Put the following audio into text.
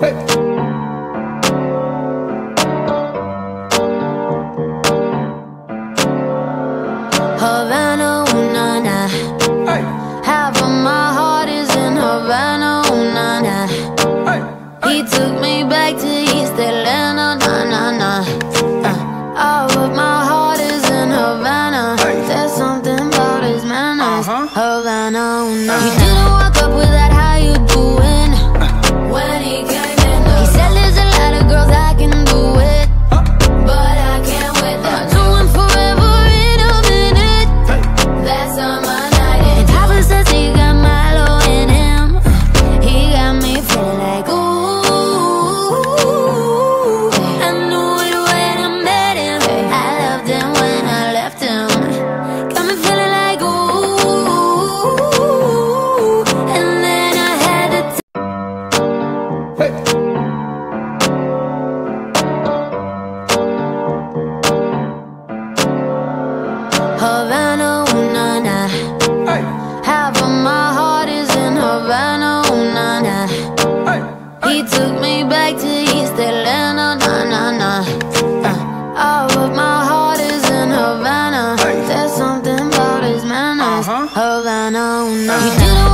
Hey. Havana, ooh, nah, nah. Hey. Half of my heart is in Havana, ooh, nah, nah. Hey. He took me back to East Atlanta, nah, nah, nah. All of my heart is in Havana. Hey. There's something about his manners. Havana, ooh, nah. He Uh-huh. didn't walk up with that how you doing when he came in. He said there's a lot of girls I can do it, but I can't with them. Do him forever in a minute. That's on my night. And Papa says he got Milo in him. He got me feeling like ooh. I knew it when I met him. I loved him when I left him. Got me feeling like ooh. And then I had to Hey. Havana, ooh, nah, nah. Hey. Half of my heart is in Havana, ooh, nah, nah. Hey. He took me back to East Atlanta, nah, nah, nah. All of my heart is in Havana. Hey. There's something about his manners. Havana, ooh, nah, nah. He Uh-huh. didn't